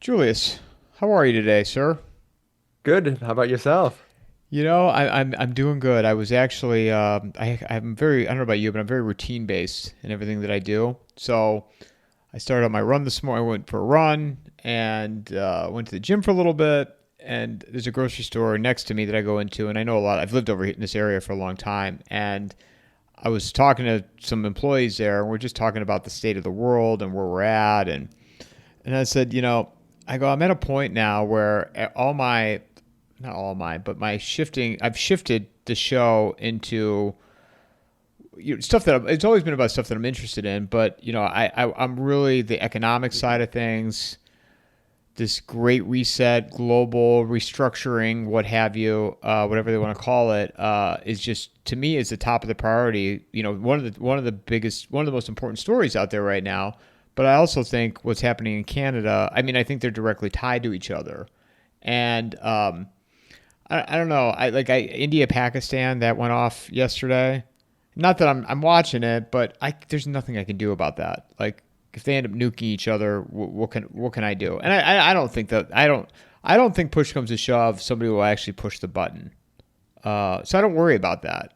Julius, how are you today, sir? Good. How about yourself? I'm doing good. I was actually I'm very I don't know about you, but I'm very routine based in everything that I do. So I started on my run this morning. I went for a run and went to the gym for a little bit. And there's a grocery store next to me that I go into, and I know a lot. I've lived over here in this area for a long time, and I was talking to some employees there, and we're just talking about the state of the world and where we're at, and I said, I'm at a point now where all my, not all my, but my shifting, I've shifted the show into stuff that it's always been about stuff that I'm interested in, but I'm really the economic side of things, this great reset, global restructuring, what have you, whatever they want to call it, is just to me is the top of the priority. One of the most important stories out there right now. But I also think what's happening in Canada. I mean, I think they're directly tied to each other, and I don't know. India Pakistan that went off yesterday. Not that I'm watching it, but there's nothing I can do about that. Like if they end up nuking each other, what can I do? And I don't think that I don't think push comes to shove, somebody will actually push the button. So I don't worry about that.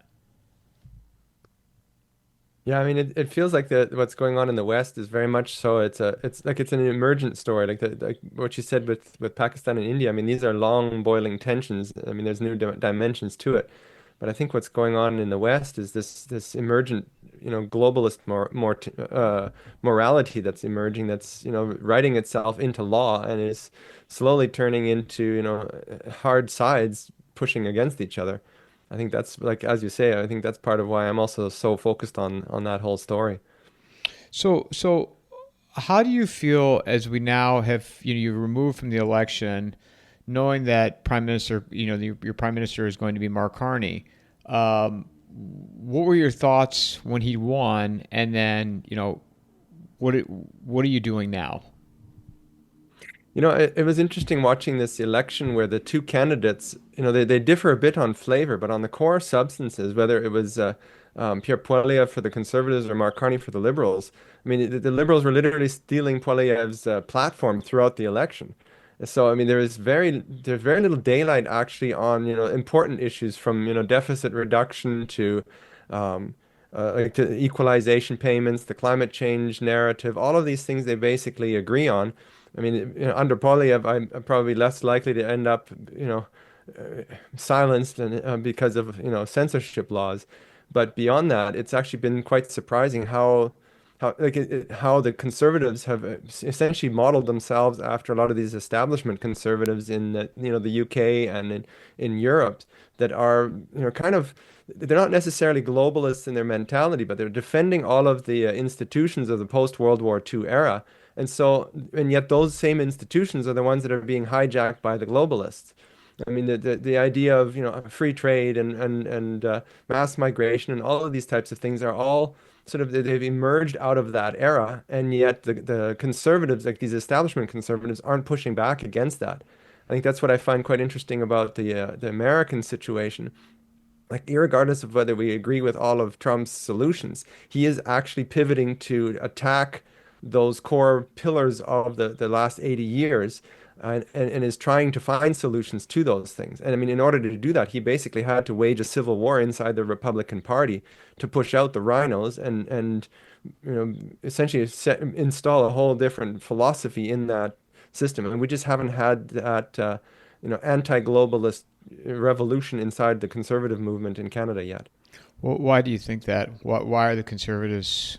Yeah, I mean, it feels like what's going on in the West is very much so. It's an emergent story, like what you said with Pakistan and India. I mean, these are long boiling tensions. I mean, there's new dimensions to it. But I think what's going on in the West is this emergent, globalist morality that's emerging, that's writing itself into law and is slowly turning into hard sides pushing against each other. I think that's like as you say, I think that's part of why I'm also so focused on that whole story. So how do you feel as we now have you removed from the election, knowing that Prime Minister, your Prime Minister is going to be Mark Carney? What were your thoughts when he won, and then what are you doing now? It was interesting watching this election where the two candidates, they differ a bit on flavor, but on the core substances, whether it was Pierre Poilievre for the Conservatives or Mark Carney for the Liberals, I mean, the Liberals were literally stealing Poilievre's platform throughout the election. So, I mean, there's very little daylight actually on, important issues from, deficit reduction to like to equalization payments, the climate change narrative, all of these things they basically agree on. I mean, under Polyev, I'm probably less likely to end up, silenced and because of, censorship laws. But beyond that, it's actually been quite surprising how the conservatives have essentially modeled themselves after a lot of these establishment conservatives in the UK and in Europe that are kind of they're not necessarily globalists in their mentality, but they're defending all of the institutions of the post-World War II era. And yet those same institutions are the ones that are being hijacked by the globalists. I mean, the idea of, free trade and mass migration and all of these types of things are all sort of they've emerged out of that era, and yet the conservatives, like these establishment conservatives, aren't pushing back against that. I think that's what I find quite interesting about the American situation. Like, irregardless of whether we agree with all of Trump's solutions, he is actually pivoting to attack those core pillars of the last 80 years and is trying to find solutions to those things. And I mean, in order to do that, he basically had to wage a civil war inside the Republican Party to push out the rhinos and essentially install a whole different philosophy in that system. And we just haven't had that anti-globalist revolution inside the conservative movement in Canada yet. Well, why do you think that? Why are the conservatives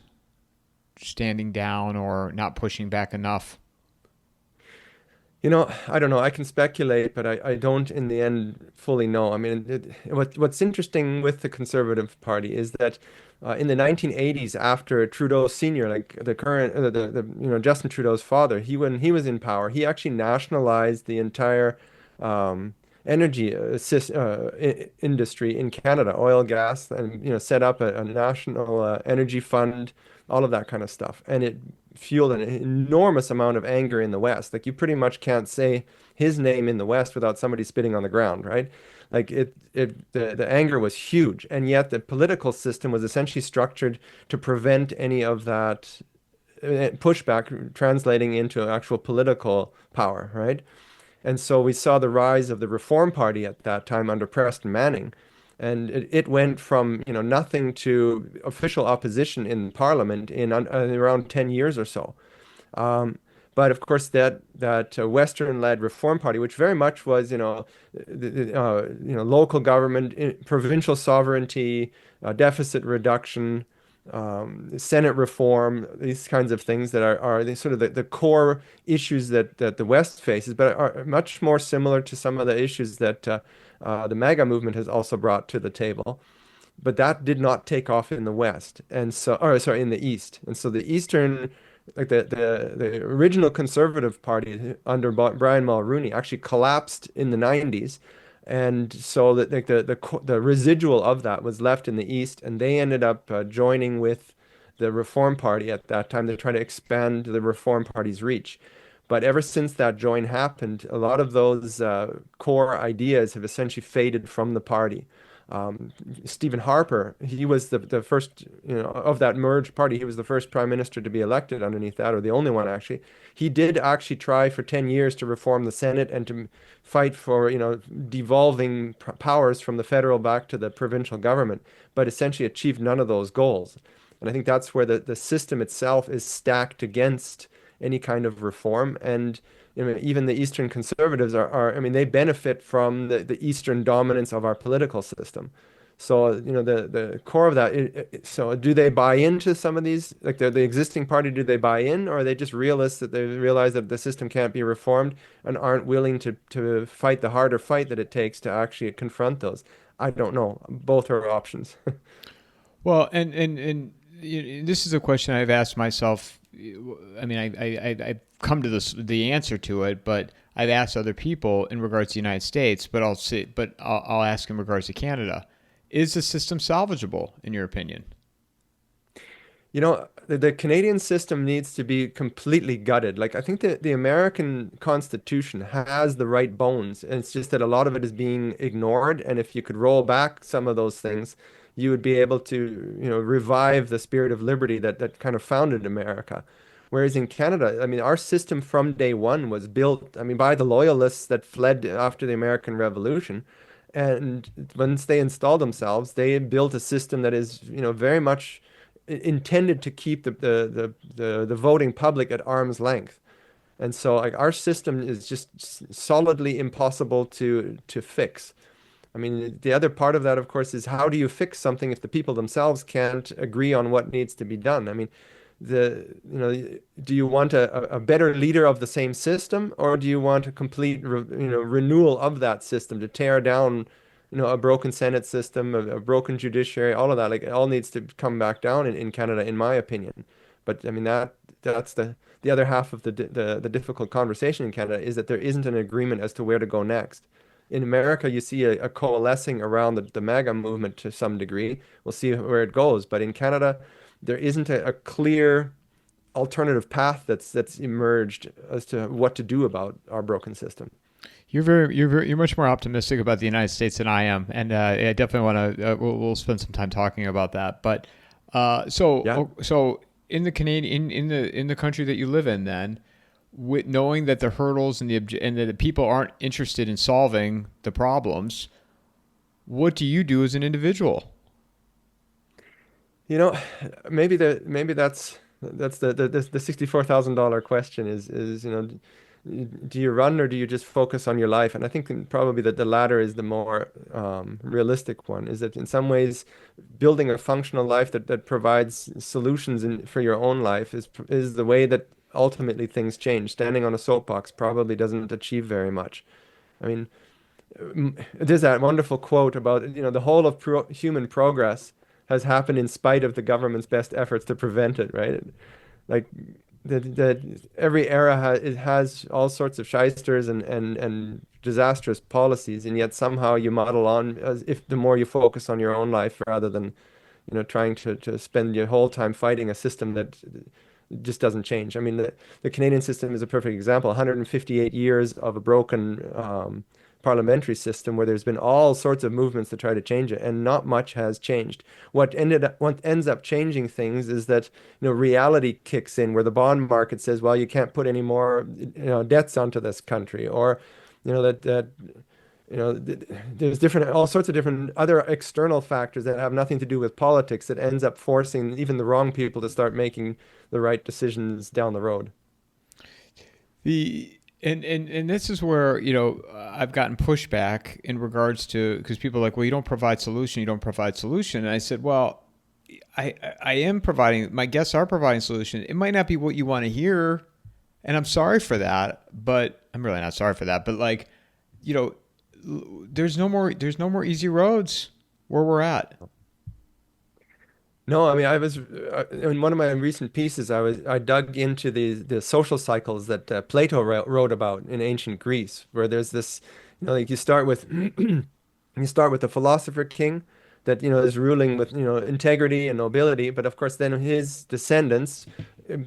standing down or not pushing back enough? I don't know. I can speculate, but I don't in the end fully know. I mean, what's interesting with the Conservative Party is that in the 1980s, after Trudeau Sr., like the current, Justin Trudeau's father, when he was in power, he actually nationalized the entire um, energy industry in Canada, oil, gas, and set up a national energy fund, all of that kind of stuff, and it fueled an enormous amount of anger in the West. Like, you pretty much can't say his name in the West without somebody spitting on the ground, right? Like the anger was huge, and yet the political system was essentially structured to prevent any of that pushback translating into actual political power, right? And so we saw the rise of the Reform Party at that time under Preston Manning. And it went from, nothing to official opposition in Parliament in around 10 years or so. Um, but of course, that Western-led Reform Party, which very much was, local government, provincial sovereignty, deficit reduction, Senate reform, these kinds of things that are the sort of the core issues that the West faces, but are much more similar to some of the issues that the MAGA movement has also brought to the table. But that did not take off in the West, and so, or sorry, in the East. And so the Eastern, like the original Conservative Party under Brian Mulroney actually collapsed in the 90s. And so that like the residual of that was left in the East, and they ended up joining with the Reform Party at that time. They're trying to expand the Reform Party's reach. But ever since that join happened, a lot of those core ideas have essentially faded from the party. Stephen Harper, he was the first, of that merged party. He was the first prime minister to be elected underneath that, or the only one actually. He did actually try for 10 years to reform the Senate and to fight for, devolving powers from the federal back to the provincial government, but essentially achieved none of those goals. And I think that's where the system itself is stacked against any kind of reform. And even the Eastern conservatives I mean, they benefit from the Eastern dominance of our political system. So, the core of that, so do they buy into some of these, like the existing party, do they buy in, or are they just realists that they realize that the system can't be reformed and aren't willing to fight the harder fight that it takes to actually confront those? I don't know. Both are options. Well, this is a question I've asked myself. I mean, I've come to the answer to it, but I've asked other people in regards to the United States. I'll ask in regards to Canada. Is the system salvageable, in your opinion? The Canadian system needs to be completely gutted. Like, I think that the American Constitution has the right bones, and it's just that a lot of it is being ignored. And if you could roll back some of those things, you would be able to, revive the spirit of liberty that kind of founded America. Whereas in Canada, I mean, our system from day one was built, I mean, by the loyalists that fled after the American Revolution. And once they installed themselves, they built a system that is, very much intended to keep the voting public at arm's length. And so like our system is just solidly impossible to fix. I mean, the other part of that, of course, is how do you fix something if the people themselves can't agree on what needs to be done? I mean, do you want a better leader of the same system, or do you want a complete, renewal of that system to tear down, a broken Senate system, a broken judiciary, all of that? Like, it all needs to come back down in Canada, in my opinion. But I mean, that's the other half of the difficult conversation in Canada is that there isn't an agreement as to where to go next. In America, you see a coalescing around the MAGA movement to some degree. We'll see where it goes. But in Canada, there isn't a clear alternative path that's emerged as to what to do about our broken system. You're much more optimistic about the United States than I am, and I definitely want to. We'll spend some time talking about that. But Yeah. so in the Canadian in the country that you live in, then, with knowing that the hurdles and that the people aren't interested in solving the problems, what do you do as an individual? You know, maybe that's the $64,000 question is, do you run or do you just focus on your life? And I think probably that the latter is the more realistic one, is that in some ways building a functional life that provides solutions for your own life is the way that ultimately things change. Standing on a soapbox probably doesn't achieve very much. I mean, there's that wonderful quote about, the whole of human progress has happened in spite of the government's best efforts to prevent it, right? Like that every era it has all sorts of shysters and disastrous policies, and yet somehow you model on as if the more you focus on your own life rather than, trying to spend your whole time fighting a system that just doesn't change. I mean, the Canadian system is a perfect example. 158 years of a broken parliamentary system where there's been all sorts of movements to try to change it, and not much has changed. What ends up changing things is that, reality kicks in where the bond market says, well, you can't put any more, debts onto this country, or, that there's different, all sorts of different other external factors that have nothing to do with politics that ends up forcing even the wrong people to start making the right decisions down the road. The and this is where I've gotten pushback in regards to, because people are like, well, you don't provide solution, you don't provide solution, and I said, well, I am providing, my guests are providing solution. It might not be what you want to hear, and I'm sorry for that, but I'm really not sorry for that. But like, you know, there's no more easy roads where we're at. No, I mean, I was in one of my recent pieces. I dug into the social cycles that Plato wrote about in ancient Greece, where there's this, like you start with you start with the philosopher king that is ruling with integrity and nobility, but of course then his descendants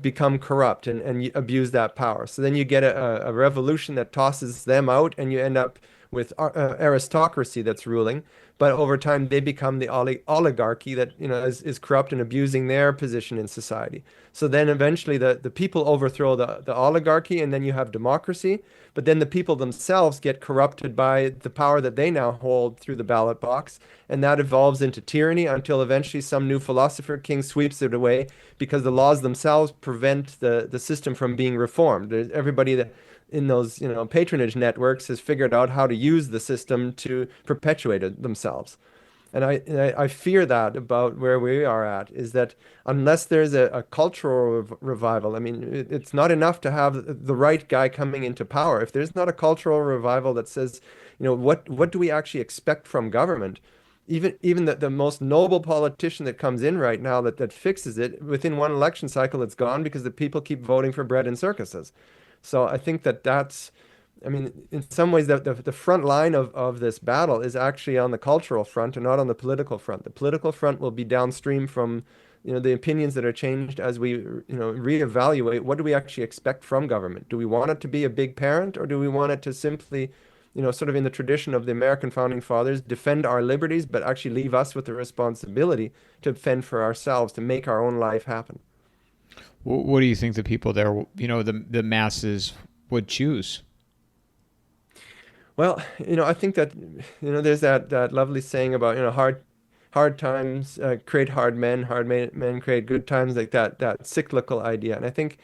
become corrupt and abuse that power. So then you get a revolution that tosses them out, and you end up with aristocracy that's ruling. But over time, they become the oligarchy that is corrupt and abusing their position in society. So then eventually the people overthrow the oligarchy, and then you have democracy. But then the people themselves get corrupted by the power that they now hold through the ballot box. And that evolves into tyranny until eventually some new philosopher king sweeps it away because the laws themselves prevent the system from being reformed. Everybody that in those patronage networks has figured out how to use the system to perpetuate it themselves. And I fear that about where we are at is that unless there's a cultural revival, I mean, it's not enough to have the right guy coming into power. If there's not a cultural revival that says, what do we actually expect from government? Even the most noble politician that comes in right now that fixes it, within one election cycle, it's gone because the people keep voting for bread and circuses. So I think that's, I mean, in some ways, the front line of this battle is actually on the cultural front and not on the political front. The political front will be downstream from, the opinions that are changed as we, reevaluate what do we actually expect from government? Do we want it to be a big parent, or do we want it to simply, sort of in the tradition of the American founding fathers, defend our liberties, but actually leave us with the responsibility to fend for ourselves, to make our own life happen? What do you think the people there, the masses would choose? Well, I think that, there's that lovely saying about, hard times create hard men create good times, like that cyclical idea. And I think,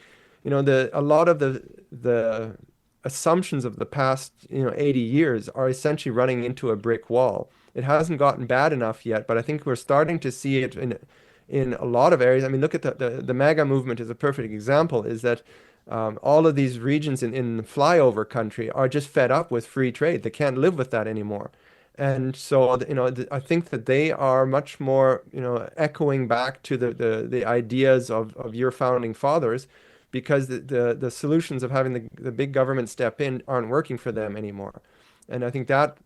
a lot of the assumptions of the past, 80 years are essentially running into a brick wall. It hasn't gotten bad enough yet, but I think we're starting to see it in a lot of areas. I mean, look at the MAGA movement is a perfect example, is that all of these regions in flyover country are just fed up with free trade. They can't live with that anymore. And so, I think that they are much more, echoing back to the ideas of your founding fathers, because the solutions of having the big government step in aren't working for them anymore. And I think that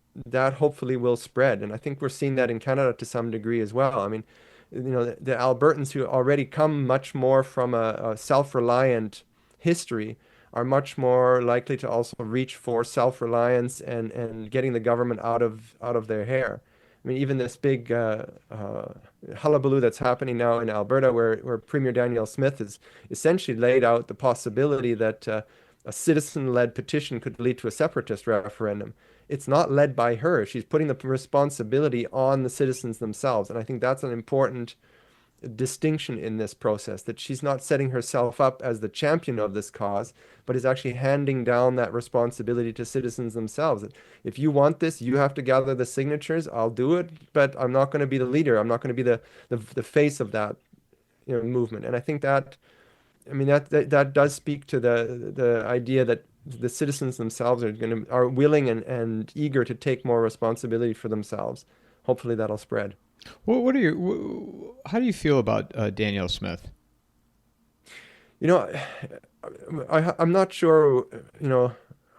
hopefully will spread. And I think we're seeing that in Canada to some degree as well. I mean, the Albertans who already come much more from a self-reliant history are much more likely to also reach for self-reliance and getting the government out of their hair. I mean, even this big hullabaloo that's happening now in Alberta, where Premier Danielle Smith has essentially laid out the possibility that a citizen-led petition could lead to a separatist referendum. It's not led by her. She's putting the responsibility on the citizens themselves. And I think that's an important distinction in this process, that she's not setting herself up as the champion of this cause, but is actually handing down that responsibility to citizens themselves. If you want this, you have to gather the signatures. I'll do it, but I'm not going to be the leader. I'm not going to be the face of that movement. And I think that, I mean, that does speak to the idea that the citizens themselves are willing and eager to take more responsibility for themselves. Hopefully that'll spread. How do you feel about Danielle Smith? You know, I'm not sure,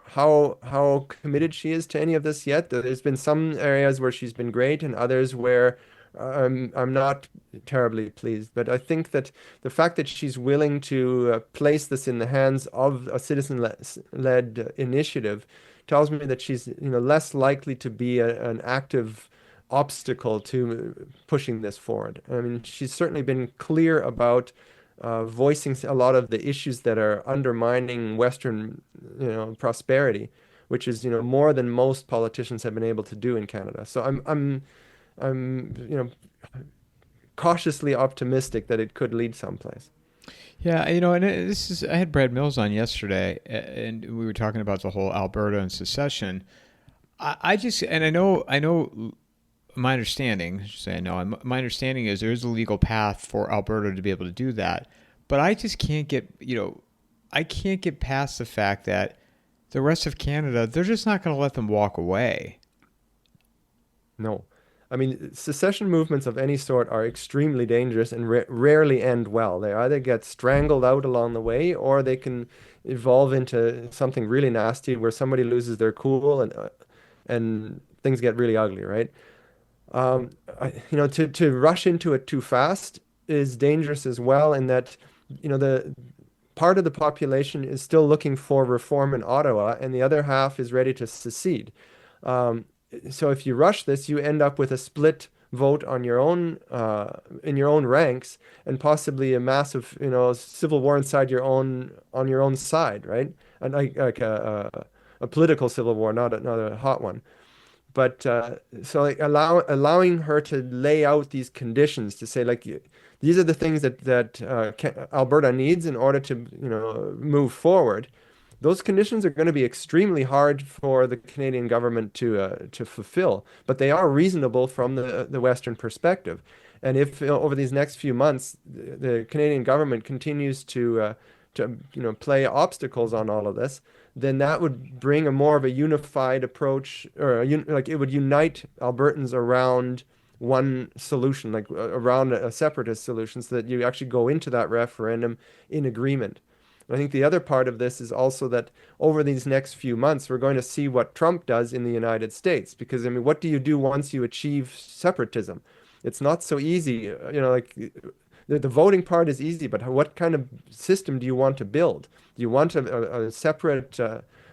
how committed she is to any of this yet. There's been some areas where she's been great, and others where I'm not terribly pleased. But I think that the fact that she's willing to place this in the hands of a citizen-led initiative tells me that she's, less likely to be an active obstacle to pushing this forward. I mean, she's certainly been clear about voicing a lot of the issues that are undermining Western, prosperity, which is, more than most politicians have been able to do in Canada. So I'm, cautiously optimistic that it could lead someplace. Yeah, and this is I had Brad Mills on yesterday, and we were talking about the whole Alberta and secession. I just and I know my understanding. I should say I know my understanding is there is a legal path for Alberta to be able to do that, but I just can't get I can't get past the fact that the rest of Canada they're just not going to let them walk away. No. I mean, secession movements of any sort are extremely dangerous and rarely end well. They either get strangled out along the way, or they can evolve into something really nasty where somebody loses their cool and things get really ugly, right? To rush into it too fast is dangerous as well, in that, the part of the population is still looking for reform in Ottawa, and the other half is ready to secede. Um, so if you rush this, you end up with a split vote on your own in your own ranks, and possibly a massive, civil war inside your own on your own side, right? And like a political civil war, not a hot one. But so like allowing her to lay out these conditions to say, like, these are the things that Alberta needs in order to, move forward. Those conditions are going to be extremely hard for the Canadian government to fulfill, but they are reasonable from the Western perspective. And if, over these next few months the Canadian government continues to play obstacles on all of this, then that would bring a more of a unified approach, or like it would unite Albertans around one solution, like around a separatist solution, so that you actually go into that referendum in agreement. I think the other part of this is also that over these next few months, we're going to see what Trump does in the United States. Because, I mean, what do you do once you achieve separatism? It's not so easy. Like the voting part is easy, but what kind of system do you want to build? Do you want a separate,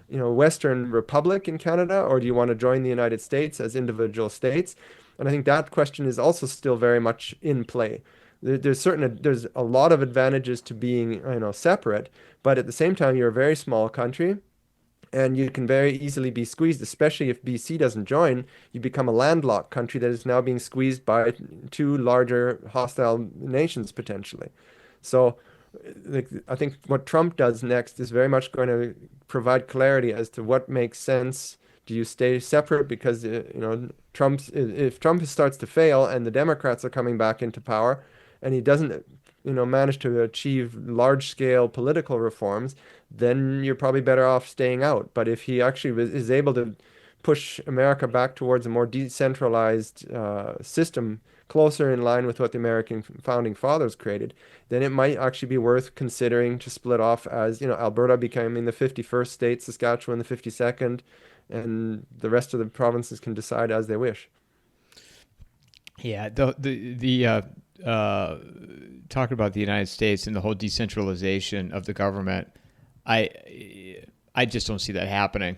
Western republic in Canada, or do you want to join the United States as individual states? And I think that question is also still very much in play. There's a lot of advantages to being, separate, but at the same time, you're a very small country, and you can very easily be squeezed, especially if BC doesn't join. You become a landlocked country that is now being squeezed by two larger hostile nations potentially. So, like, I think what Trump does next is very much going to provide clarity as to what makes sense. Do you stay separate because, if Trump starts to fail and the Democrats are coming back into power, and he doesn't, manage to achieve large-scale political reforms, then you're probably better off staying out. But if he actually is able to push America back towards a more decentralized system, closer in line with what the American founding fathers created, then it might actually be worth considering to split off, as, Alberta becoming the 51st state, Saskatchewan the 52nd, and the rest of the provinces can decide as they wish. Yeah, the talking about the United States and the whole decentralization of the government, I just don't see that happening.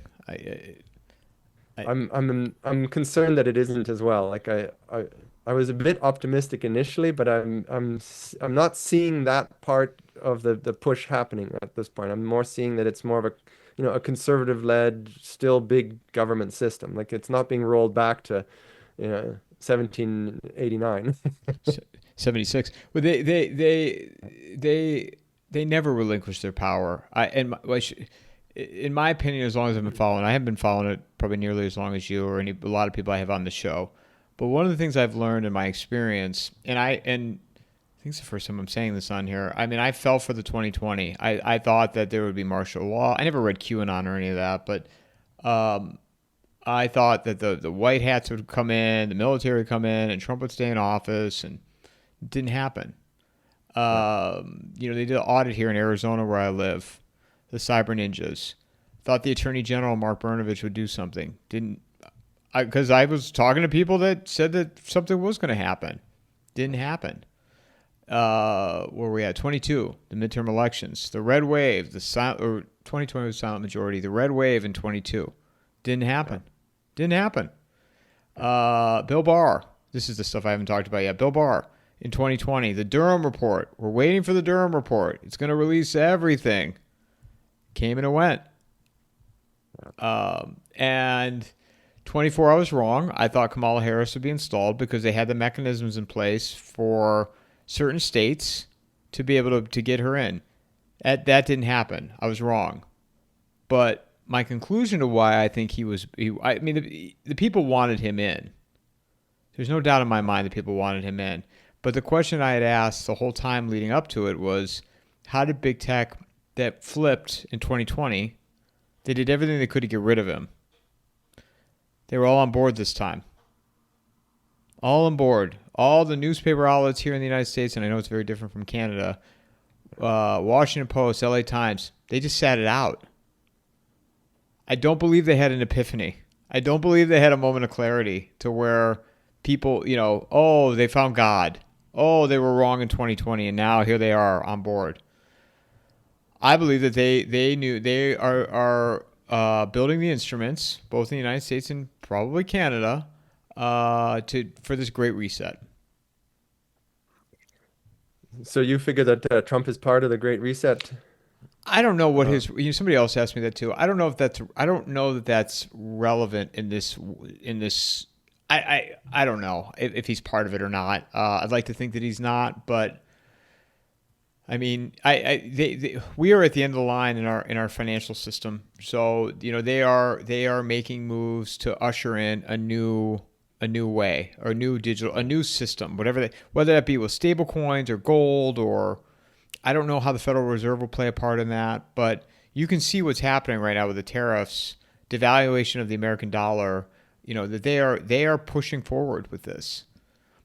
I'm concerned that it isn't as well. Like I was a bit optimistic initially, but I'm not seeing that part of the push happening at this point. I'm more seeing that it's more of a conservative-led, still big government system. Like, it's not being rolled back to, 1789. 76. Well, they never relinquish their power. In my opinion, as long as I've been following, I haven't been following it probably nearly as long as you or a lot of people I have on the show. But one of the things I've learned in my experience, and I think it's the first time I'm saying this on here. I mean, I fell for the 2020. I thought that there would be martial law. I never read QAnon or any of that, but I thought that the white hats would come in, the military would come in, and Trump would stay in office, and it didn't happen. They did an audit here in Arizona where I live, the cyber ninjas. Thought the Attorney General, Mark Brnovich, would do something. Didn't, because I was talking to people that said that something was going to happen. Didn't happen. Where were we at? 22, the midterm elections. The red wave, 2020 was silent majority. The red wave in 22. Didn't Yeah. happen. Didn't happen. Bill Barr. This is the stuff I haven't talked about yet. Bill Barr in 2020, the Durham report. We're waiting for the Durham report. It's going to release everything. Came and it went. And 24, I was wrong. I thought Kamala Harris would be installed because they had the mechanisms in place for certain states to be able to get her in. That didn't happen. I was wrong. But my conclusion to why I think I mean, the people wanted him in. There's no doubt in my mind that people wanted him in. But the question I had asked the whole time leading up to it was, how did big tech that flipped in 2020, they did everything they could to get rid of him. They were all on board this time. All on board. All the newspaper outlets here in the United States, and I know it's very different from Canada, Washington Post, LA Times, they just sat it out. I don't believe they had an epiphany. I don't believe they had a moment of clarity to where people, oh, they found God. Oh, they were wrong in 2020, and now here they are on board. I believe that they knew they are building the instruments, both in the United States and probably Canada, for this great reset. So you figure that Trump is part of the Great Reset? I don't know what Uh, his. Somebody else asked me that too. I don't know if that's. I don't know that that's relevant in this. In this, I don't know if he's part of it or not. I'd like to think that he's not, but I mean, we are at the end of the line in our financial system. So they are making moves to usher in a new way or a new system, whether that be with stable coins or gold, or I don't know how the Federal Reserve will play a part in that, but you can see what's happening right now with the tariffs, devaluation of the American dollar. That they are pushing forward with this.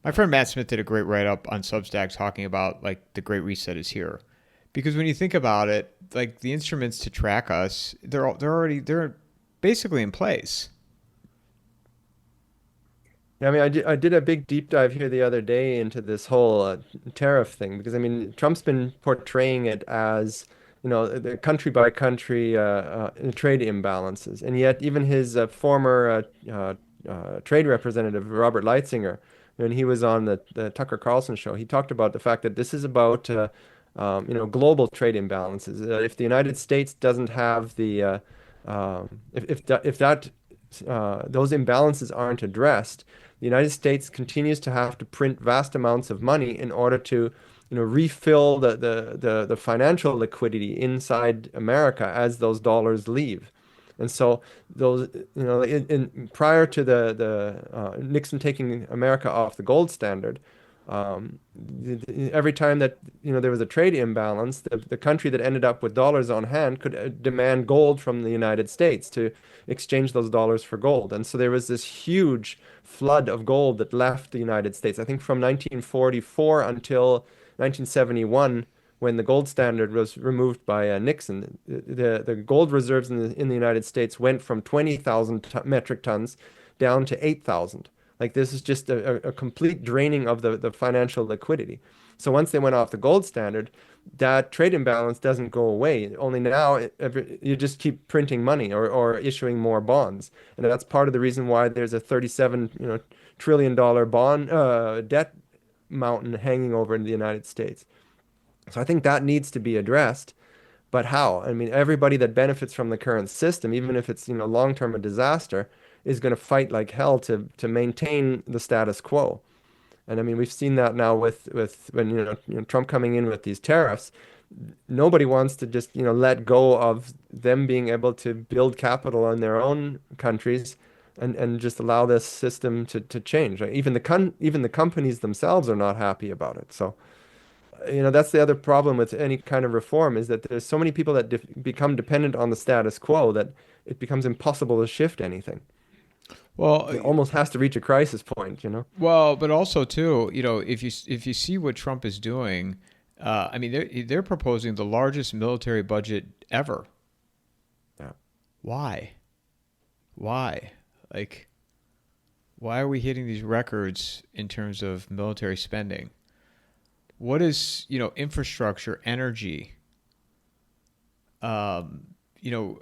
My friend Matt Smith did a great write up on Substack talking about like the Great Reset is here, because when you think about it, like the instruments to track us, they're basically in place. Yeah, I mean, I did a big deep dive here the other day into this whole tariff thing because I mean, Trump's been portraying it as, the country by country trade imbalances, and yet even his former trade representative Robert Lighthizer, when he was on the Tucker Carlson show, he talked about the fact that this is about global trade imbalances. If the United States doesn't have if that those imbalances aren't addressed, the United States continues to have to print vast amounts of money in order to, refill the financial liquidity inside America as those dollars leave. And so those, prior to the Nixon taking America off the gold standard, every time that there was a trade imbalance, the country that ended up with dollars on hand could demand gold from the United States to exchange those dollars for gold. And so there was this huge flood of gold that left the United States. I think from 1944 until 1971, when the gold standard was removed by Nixon, the gold reserves in the United States went from 20,000 metric tons down to 8,000. Like this is just a complete draining of the financial liquidity. So once they went off the gold standard, that trade imbalance doesn't go away. Only now you just keep printing money or issuing more bonds, and that's part of the reason why there's a 37 trillion dollar bond debt mountain hanging over in the United States. So I think that needs to be addressed. But how? I mean, everybody that benefits from the current system, even if it's long term a disaster, is going to fight like hell to maintain the status quo. And I mean, we've seen that now with when Trump coming in with these tariffs. Nobody wants to just let go of them being able to build capital in their own countries and just allow this system to change. Like even the companies themselves are not happy about it. So that's the other problem with any kind of reform is that there's so many people that become dependent on the status quo that it becomes impossible to shift anything. Well, It almost has to reach a crisis point. well, but also too, if you see what Trump is doing, I mean, they're proposing the largest military budget ever. Yeah. Why? Why? Like, why are we hitting these records in terms of military spending? What is infrastructure, energy, um, you know,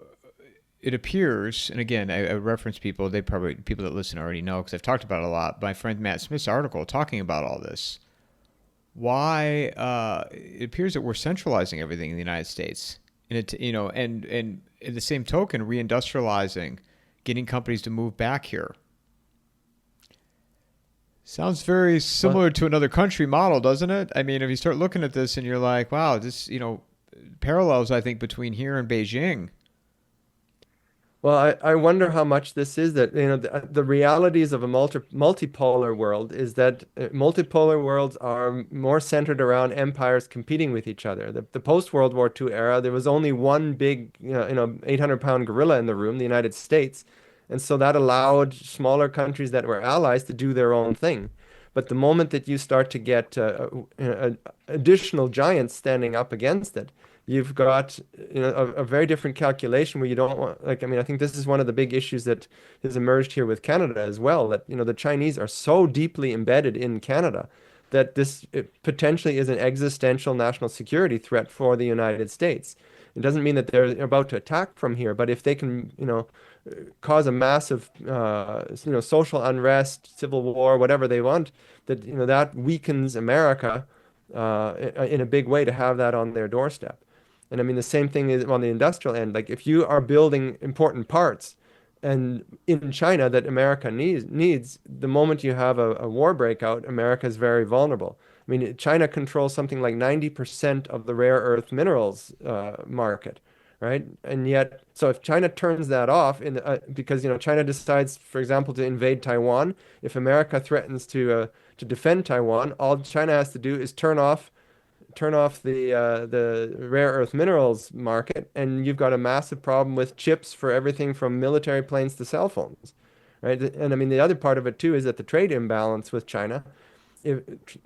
it appears, and again, I reference people. They probably people that listen already know because I've talked about it a lot. My friend Matt Smith's article talking about all this. Why it appears that we're centralizing everything in the United States, and and in the same token, reindustrializing, getting companies to move back here. Sounds very Well, similar to another country model, doesn't it? I mean, if you start looking at this and you're like, wow, this, parallels, I think, between here and Beijing. Well, I wonder how much this is that, the realities of a multipolar world is that multipolar worlds are more centered around empires competing with each other. The post-World War II era, there was only one big, 800-pound gorilla in the room, the United States. And so that allowed smaller countries that were allies to do their own thing. But the moment that you start to get additional giants standing up against it, you've got a very different calculation where you don't want like I mean I think this is one of the big issues that has emerged here with Canada as well, that the Chinese are so deeply embedded in Canada that this it potentially is an existential national security threat for the United States. It doesn't mean that they're about to attack from here, but if they can cause a massive social unrest, civil war, whatever they want, that that weakens America in a big way to have that on their doorstep. And I mean, the same thing is on the industrial end. Like if you are building important parts and in China that America needs, the moment you have a war breakout, America is very vulnerable. I mean, China controls something like 90% of the rare earth minerals market, right? And yet, so if China turns that off because China decides, for example, to invade Taiwan, if America threatens to defend Taiwan, all China has to do is turn off the rare earth minerals market, and you've got a massive problem with chips for everything from military planes to cell phones, right? And I mean, the other part of it too is that the trade imbalance with China, if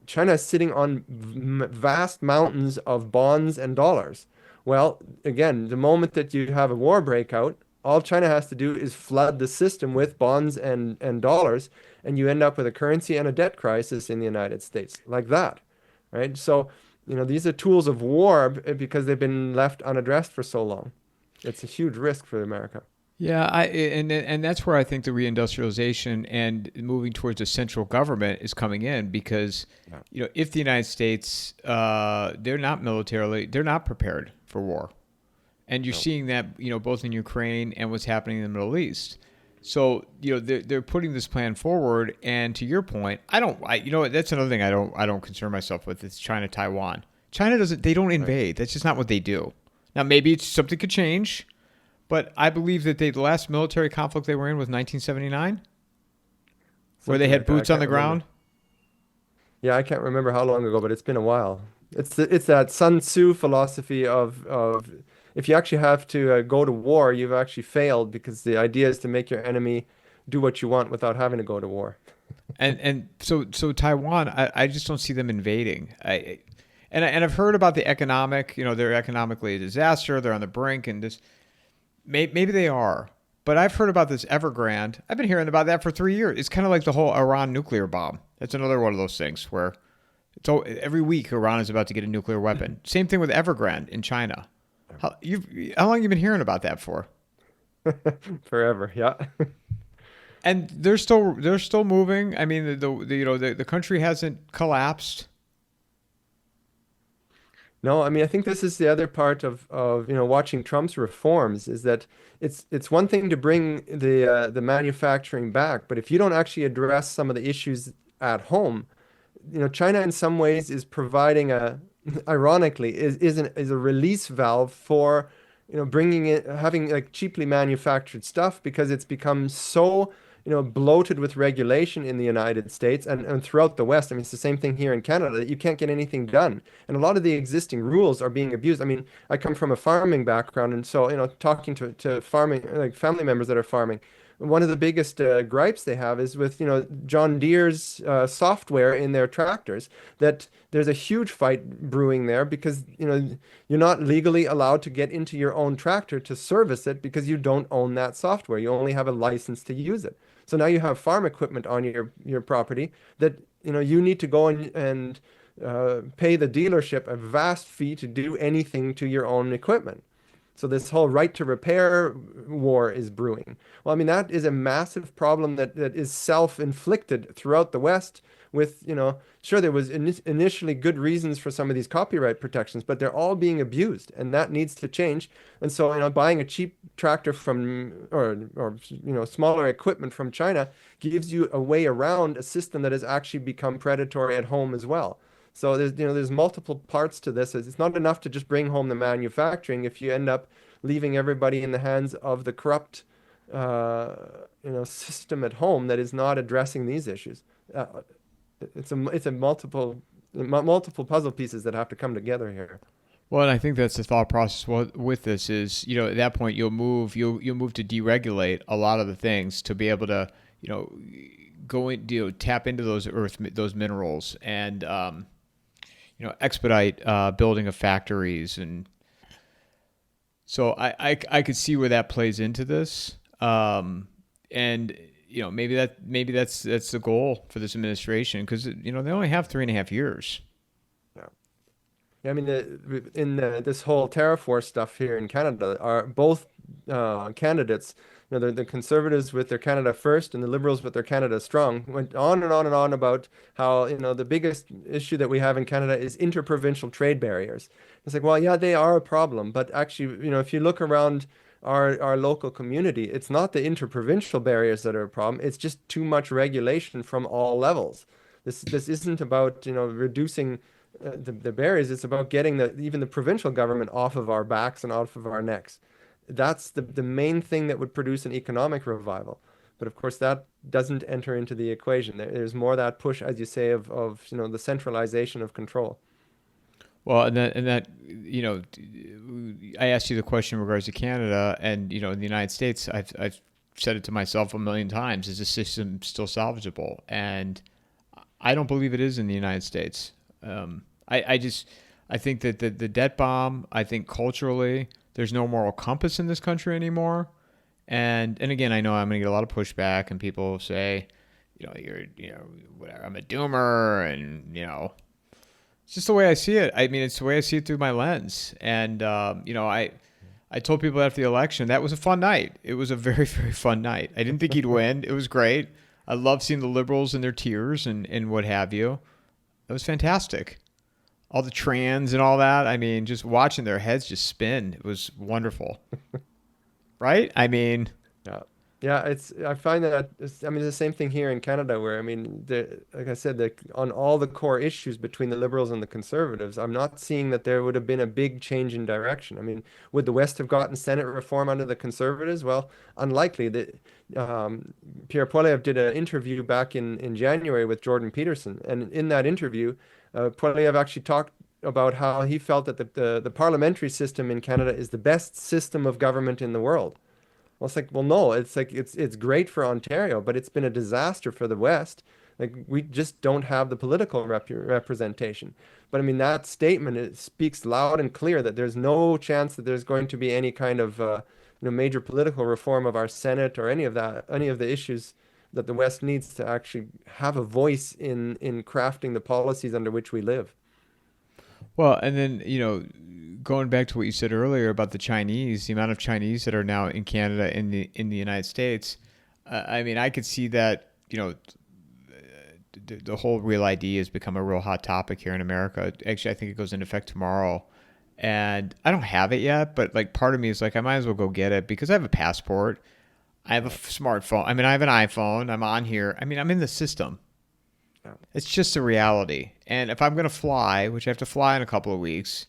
China is sitting on vast mountains of bonds and dollars. Well, again, the moment that you have a war breakout, all China has to do is flood the system with bonds and dollars, and you end up with a currency and a debt crisis in the United States like that, right? So, these are tools of war because they've been left unaddressed for so long. It's a huge risk for America. Yeah, and that's where I think the reindustrialization and moving towards a central government is coming in because, Yeah. if the United States, they're not militarily, they're not prepared for war, and you're No. seeing that, both in Ukraine and what's happening in the Middle East. So, they're putting this plan forward, and to your point, that's another thing I don't concern myself with. It's China, Taiwan. China they don't Right. invade. That's just not what they do. Now, maybe something could change. But I believe that the last military conflict they were in was 1979, where they Something had like that. I boots on can't the remember. ground. Yeah, I can't remember how long ago, but it's been a while. It's that Sun Tzu philosophy of if you actually have to go to war, you've actually failed because the idea is to make your enemy do what you want without having to go to war. And so Taiwan, I just don't see them invading. And I've heard about the economic, they're economically a disaster. They're on the brink, and this maybe they are. But I've heard about this Evergrande. I've been hearing about that for 3 years. It's kind of like the whole Iran nuclear bomb. That's another one of those things where every week Iran is about to get a nuclear weapon. Same thing with Evergrande in China. How long have you been hearing about that for? Forever. Yeah. And they're still moving. I mean, the country hasn't collapsed. No, I mean, I think this is the other part of watching Trump's reforms is that it's one thing to bring the manufacturing back, but if you don't actually address some of the issues at home, China in some ways is providing ironically, is a release valve for, bringing it, having like cheaply manufactured stuff because it's become so, bloated with regulation in the United States and throughout the West. I mean, it's the same thing here in Canada that you can't get anything done. And a lot of the existing rules are being abused. I mean, I come from a farming background, and so, talking to farming, like family members that are farming, one of the biggest gripes they have is with John Deere's software in their tractors, that there's a huge fight brewing there because you're not legally allowed to get into your own tractor to service it because you don't own that software. You only have a license to use it. So now you have farm equipment on your property that you need to go and pay the dealership a vast fee to do anything to your own equipment. So this whole right to repair war is brewing. Well, I mean, that is a massive problem that is self-inflicted throughout the West with, sure, there was initially good reasons for some of these copyright protections, but they're all being abused, and that needs to change. And so, buying a cheap tractor from or smaller equipment from China gives you a way around a system that has actually become predatory at home as well. So there's multiple parts to this. It's not enough to just bring home the manufacturing if you end up leaving everybody in the hands of the corrupt, system at home that is not addressing these issues. It's a multiple puzzle pieces that have to come together here. Well, and I think that's the thought process with this is, at that point you'll move to deregulate a lot of the things to be able to, go in, tap into those minerals and, expedite building of factories. And so I could see where that plays into this. And maybe that's the goal for this administration because they only have 3.5 years. Yeah, I mean, this whole tariff war stuff here in Canada are both candidates. The Conservatives with their Canada First and the Liberals with their Canada Strong went on and on and on about how, the biggest issue that we have in Canada is interprovincial trade barriers. It's like, well, yeah, they are a problem, but actually, if you look around our local community, it's not the interprovincial barriers that are a problem. It's just too much regulation from all levels. This isn't about, reducing the barriers. It's about getting even the provincial government off of our backs and off of our necks. That's the main thing that would produce an economic revival. But of course, that doesn't enter into the equation. There's more that push, as you say, of the centralization of control. Well, and that I asked you the question in regards to Canada, and in the United States, I've said it to myself a million times: is the system still salvageable? And I don't believe it is in the United States. I think that the debt bomb. I think culturally, there's no moral compass in this country anymore. And again, I know I'm going to get a lot of pushback, and people say, you're whatever. I'm a doomer, and it's just the way I see it. I mean, it's the way I see it through my lens. And I told people after the election that was a fun night. It was a very, very fun night. I didn't think he'd win. It was great. I loved seeing the liberals in their tears and what have you. It was fantastic. All the trans and all that. I mean, just watching their heads just spin. It was wonderful. Right? I mean, yeah. I find that the same thing here in Canada, where like I said, on all the core issues between the Liberals and the Conservatives, I'm not seeing that there would have been a big change in direction. I mean, would the West have gotten Senate reform under the Conservatives? Well, unlikely. Pierre Poilievre did an interview back in January with Jordan Peterson, and in that interview, Poilievre actually talked about how he felt that the parliamentary system in Canada is the best system of government in the world. Well, it's like, well, no, it's like it's great for Ontario, but it's been a disaster for the West. Like we just don't have the political representation. But I mean, that statement, it speaks loud and clear that there's no chance that there's going to be any kind of major political reform of our Senate or any of the issues that the West needs to actually have a voice in crafting the policies under which we live. well, and then going back to what you said earlier about the Chinese, the amount of Chinese that are now in Canada in the United States. I mean, I could see that the whole Real ID has become a real hot topic here in America. Actually, I think it goes into effect tomorrow, and I don't have it yet. But like, part of me is like, I might as well go get it because I have a passport. I have a smartphone. I mean, I have an iPhone. I'm on here. I mean, I'm in the system. It's just a reality. And if I'm going to fly, which I have to fly in a couple of weeks,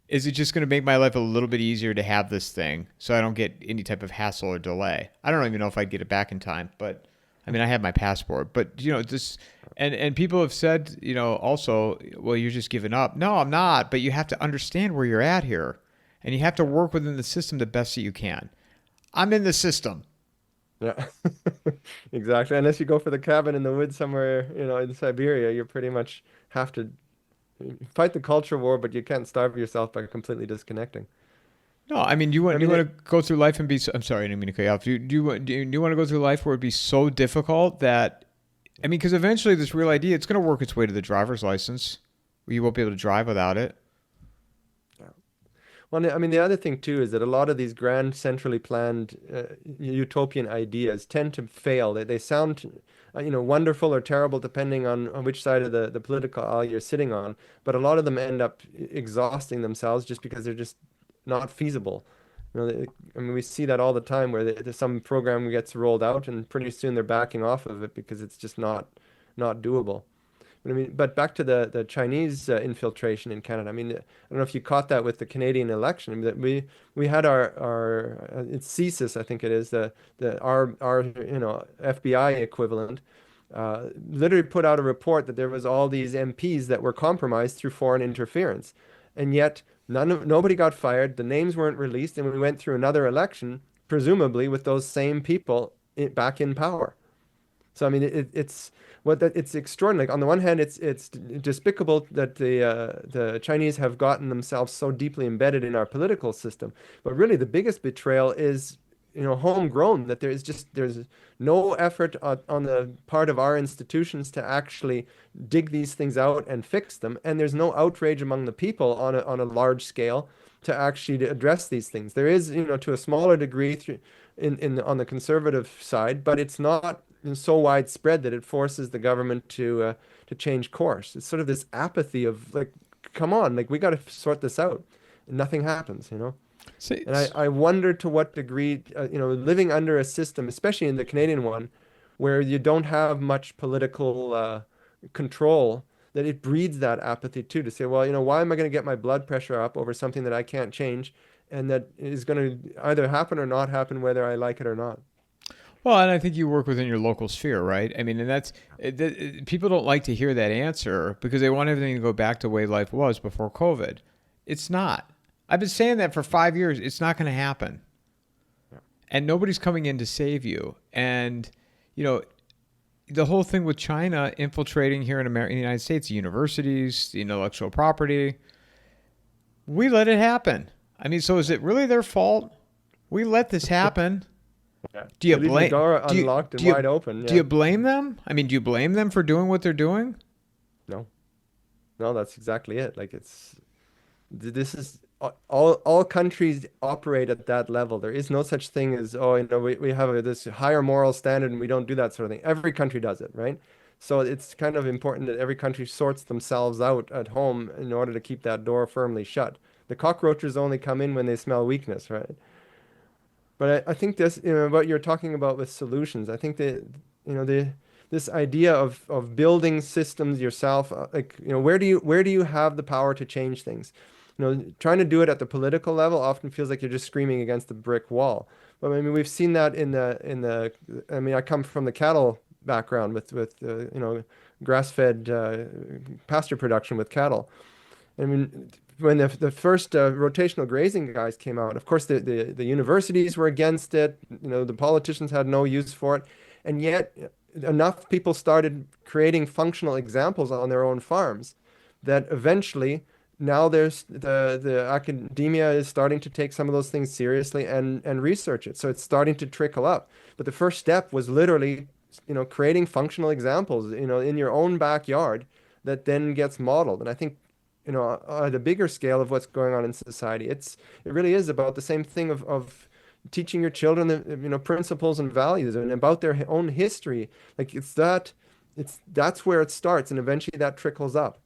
is it just going to make my life a little bit easier to have this thing so I don't get any type of hassle or delay? I don't even know if I'd get it back in time, but I mean, I have my passport. But, this, and people have said, also, well, you're just giving up. No, I'm not. But you have to understand where you're at here. And you have to work within the system the best that you can. I'm in the system. Yeah, exactly. Unless you go for the cabin in the woods somewhere, in Siberia, you pretty much have to fight the culture war, but you can't starve yourself by completely disconnecting. No, I mean, you want to go through life and be. I'm sorry, I didn't mean to cut you off. Do you want to go through life where it'd be so difficult that, I mean, because eventually this Real ID, it's going to work its way to the driver's license, where you won't be able to drive without it. Well, I mean, the other thing too is that a lot of these grand, centrally planned utopian ideas tend to fail. They sound, wonderful or terrible depending on which side of the political aisle you're sitting on. But a lot of them end up exhausting themselves just because they're just not feasible. I mean, we see that all the time where some program gets rolled out and pretty soon they're backing off of it because it's just not doable. But I mean, but back to the Chinese infiltration in Canada. I mean, I don't know if you caught that with the Canadian election. I mean, that we had our it's CSIS, I think it is our FBI equivalent, literally put out a report that there was all these MPs that were compromised through foreign interference, and yet nobody got fired. The names weren't released, and we went through another election, presumably with those same people back in power. So I mean, it's extraordinary. Like, on the one hand, it's despicable that the Chinese have gotten themselves so deeply embedded in our political system. But really, the biggest betrayal is, homegrown. That there's no effort on the part of our institutions to actually dig these things out and fix them, and there's no outrage among the people on a large scale to actually address these things. There is, to a smaller degree in on the conservative side, but it's not so widespread that it forces the government to change course. It's sort of this apathy of like, come on, like we got to sort this out, and nothing happens. See, And I wonder to what degree, living under a system, especially in the Canadian one, where you don't have much political control, that it breeds that apathy too, to say, well, why am I going to get my blood pressure up over something that I can't change, and that is going to either happen or not happen, whether I like it or not. well, and I think you work within your local sphere, right? I mean, and people don't like to hear that answer because they want everything to go back to the way life was before COVID. It's not. I've been saying that for 5 years. It's not going to happen, Yeah. and nobody's coming in to save you. And you know, the whole thing with China infiltrating here in America, in the United States, the universities, the intellectual property, we let it happen. I mean, so is it really their fault? We let this happen. Yeah. Do you They leave the blame? door Do you unlocked and do you wide open. do Yeah. you blame them? I mean, do you blame them for doing what they're doing? No, no, that's exactly it. Like this is all countries operate at that level. There is no such thing as, oh, we have this higher moral standard and we don't do that sort of thing. Every country does it, right? So it's kind of important that every country sorts themselves out at home in order to keep that door firmly shut. The cockroaches only come in when they smell weakness, right? But I think this, what you're talking about with solutions, I think that, this idea of building systems yourself, like, where do you have the power to change things? Trying to do it at the political level often feels like you're just screaming against a brick wall. But I mean, we've seen that I mean, I come from the cattle background with grass-fed pasture production with cattle. I mean, when the first rotational grazing guys came out, of course, the universities were against it. The politicians had no use for it. And yet, enough people started creating functional examples on their own farms that eventually now there's the academia is starting to take some of those things seriously and research it. So it's starting to trickle up. But the first step was literally, creating functional examples, in your own backyard that then gets modeled. And I think, at a bigger scale of what's going on in society, it really is about the same thing of teaching your children the, principles and values and about their own history. Like that's where it starts, and eventually that trickles up.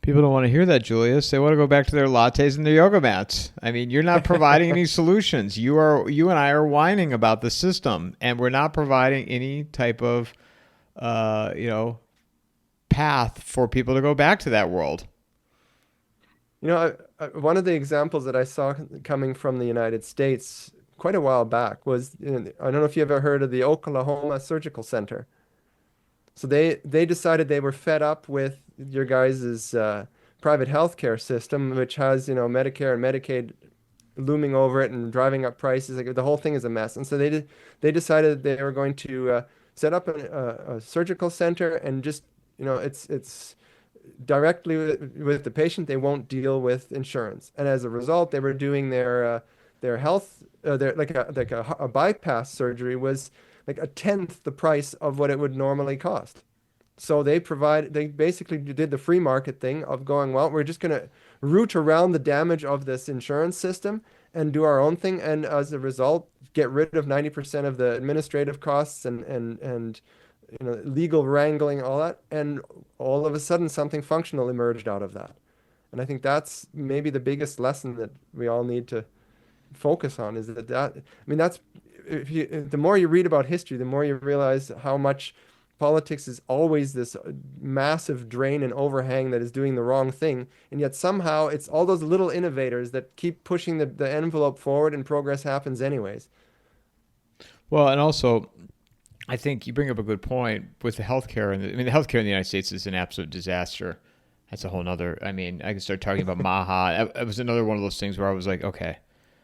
People don't want to hear that, Julius. They want to go back to their lattes and their yoga mats. I mean, you're not providing any solutions. You and I are whining about the system, and we're not providing any type of, path for people to go back to that world. One of the examples that I saw coming from the United States quite a while back was, I don't know if you ever heard of the Oklahoma Surgical Center. So they decided they were fed up with your guys' private healthcare system, which has, Medicare and Medicaid looming over it and driving up prices. Like, the whole thing is a mess. And so they decided they were going to set up a surgical center and just, it's directly with the patient. They won't deal with insurance, and as a result, they were doing their health their a bypass surgery was like a tenth the price of what it would normally cost. So they basically did the free market thing of going, well, we're just gonna root around the damage of this insurance system and do our own thing. And as a result, get rid of 90% of the administrative costs and legal wrangling, all that. And all of a sudden, something functional emerged out of that. And I think that's maybe the biggest lesson that we all need to focus on is that I mean that's if you the more you read about history, the more you realize how much politics is always this massive drain and overhang that is doing the wrong thing, and yet somehow it's all those little innovators that keep pushing the envelope forward and progress happens anyways. Well, and also, I think you bring up a good point with the healthcare. I mean, the healthcare in the United States is an absolute disaster. That's a whole nother. I mean, I can start talking about Maha. It was another one of those things where I was like, okay.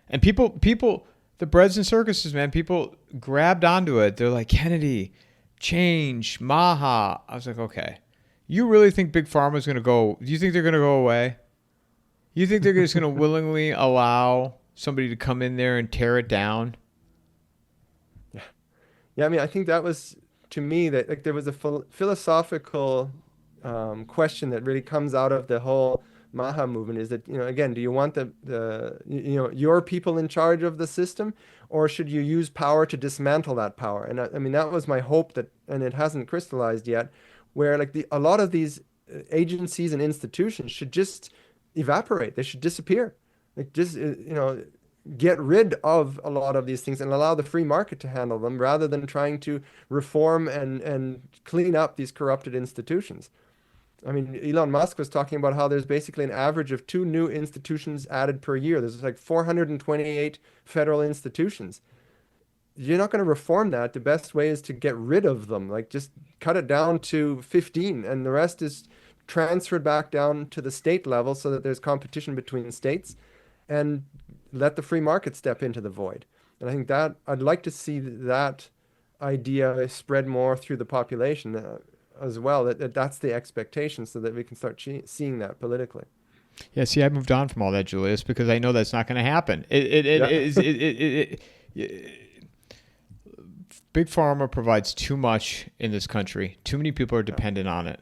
And the breads and circuses, man, people grabbed onto it. They're like, Kennedy, change, Maha. I was like, okay. You really think Big Pharma is going to go? Do you think they're going to go away? You think they're just going to willingly allow somebody to come in there and tear it down? Yeah. Yeah, I mean, I think that was to me that like there was a philosophical question that really comes out of the whole Maha movement is that, again, do you want your people in charge of the system, or should you use power to dismantle that power? And I mean, that was my hope that, and it hasn't crystallized yet, where like a lot of these agencies and institutions should just evaporate. They should disappear. Like just, get rid of a lot of these things and allow the free market to handle them rather than trying to reform and clean up these corrupted institutions. I mean, Elon Musk was talking about how there's basically an average of 2 new institutions added per year. There's like 428 federal institutions. You're not going to reform that. The best way is to get rid of them. Like just cut it down to 15, and the rest is transferred back down to the state level so that there's competition between states and let the free market step into the void. And I think that I'd like to see that idea spread more through the population. As well, that's the expectation so that we can start seeing that politically. Yeah, see, I moved on from all that, Julius, because I know that's not going to happen. Big Pharma provides too much in this country. Too many people are dependent on it.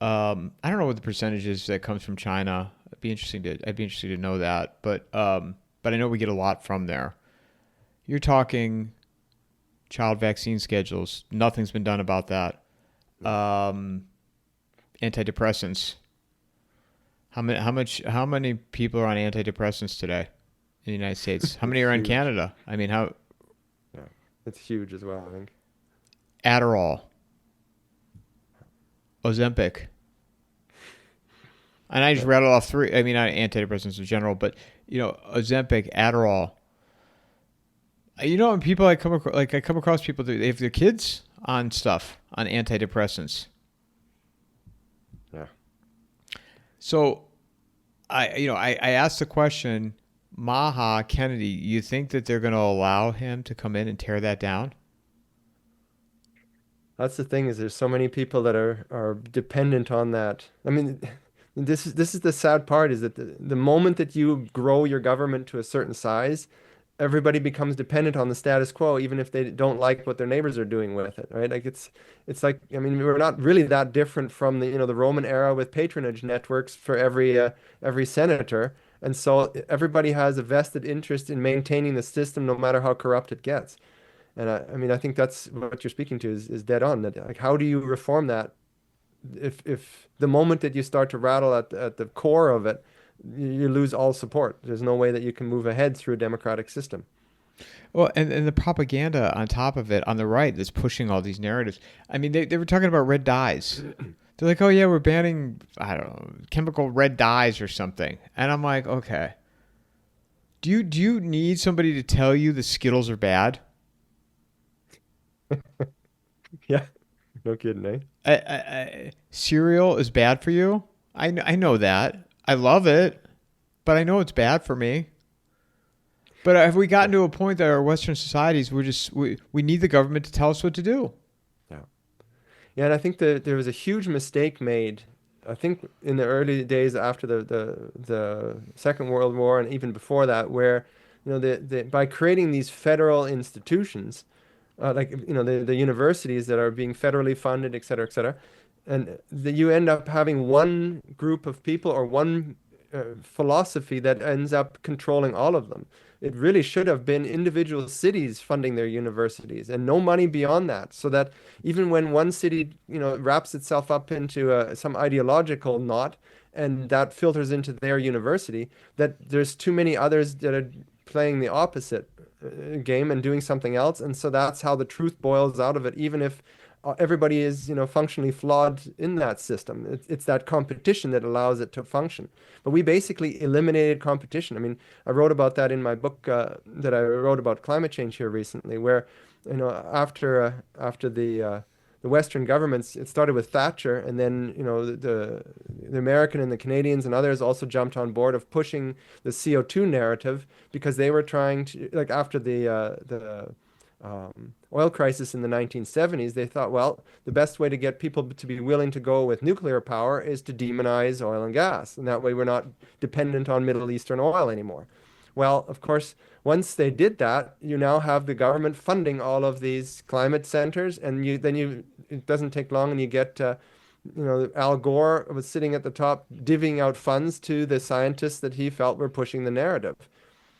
I don't know what the percentage is that comes from China. I'd be interested to know that, but I know we get a lot from there. You're talking child vaccine schedules. Nothing's been done about that. Antidepressants. How many people are on antidepressants today in the United States? How many are in Canada? I mean, how? Yeah, it's huge as well, I think. Adderall, Ozempic, and I just rattled off three. I mean, not antidepressants in general, but Ozempic, Adderall. When people I come across people they have their kids on stuff on antidepressants. Yeah. So, I asked the question, Maha Kennedy. You think that they're going to allow him to come in and tear that down? That's the thing is there's so many people that are dependent on that. I mean, this is the sad part is that the moment that you grow your government to a certain size, everybody becomes dependent on the status quo, even if they don't like what their neighbors are doing with it, right? Like it's like, I mean, we're not really that different from the Roman era with patronage networks for every senator. And so everybody has a vested interest in maintaining the system, no matter how corrupt it gets. And I mean, I think that's what you're speaking to is dead on. That like, how do you reform that? If the moment that you start to rattle at the core of it, you lose all support. There's no way that you can move ahead through a democratic system. Well, and the propaganda on top of it on the right that's pushing all these narratives. I mean, they were talking about red dyes. They're like, oh yeah, we're banning, I don't know, chemical red dyes or something. And I'm like, okay. Do you need somebody to tell you the Skittles are bad? Yeah, no kidding, eh? Cereal is bad for you. I know that. I love it, but I know it's bad for me. But have we gotten to a point that our Western societies, we need the government to tell us what to do? Yeah. Yeah, and I think that there was a huge mistake made, I think in the early days after the Second World War and even before that, where, by creating these federal institutions, the universities that are being federally funded, et cetera, and you end up having one group of people or one philosophy that ends up controlling all of them. It really should have been individual cities funding their universities and no money beyond that, so that even when one city, wraps itself up into some ideological knot and that filters into their university, that there's too many others that are playing the opposite game and doing something else. And so that's how the truth boils out of it, even if everybody is, functionally flawed in that system. It's that competition that allows it to function. But we basically eliminated competition. I mean, I wrote about that in my book that I wrote about climate change here recently, where, after the Western governments, it started with Thatcher, and then, the American and the Canadians and others also jumped on board of pushing the CO2 narrative, because they were trying to, like, after the oil crisis in the 1970s, they thought, well, the best way to get people to be willing to go with nuclear power is to demonize oil and gas. And that way we're not dependent on Middle Eastern oil anymore. Well, of course, once they did that, you now have the government funding all of these climate centers, and it doesn't take long, and you get, Al Gore was sitting at the top, divvying out funds to the scientists that he felt were pushing the narrative.